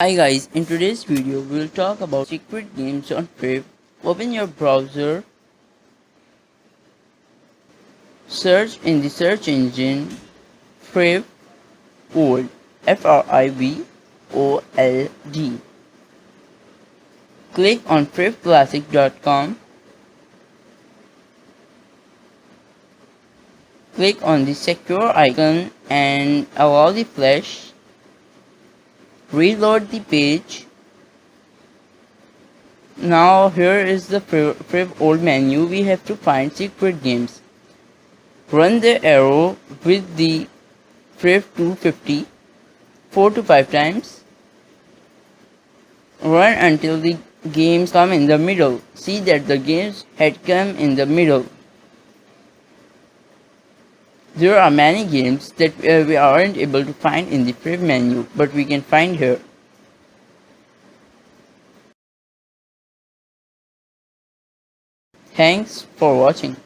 Hi guys, in today's video we will talk about secret games on Friv. Open your browser, search in the search engine Friv Old, Frivold. Click on frivclassic.com. Click on the secure icon and allow the flash. Reload the page. Now here is the Friv Old menu. We have to find secret games. Run the arrow with the Friv 250 4 to 5 times. Run until the games come in the middle. See that the games had come in the middle. There are many games that we aren't able to find in the Friv menu, but we can find here. Thanks for watching.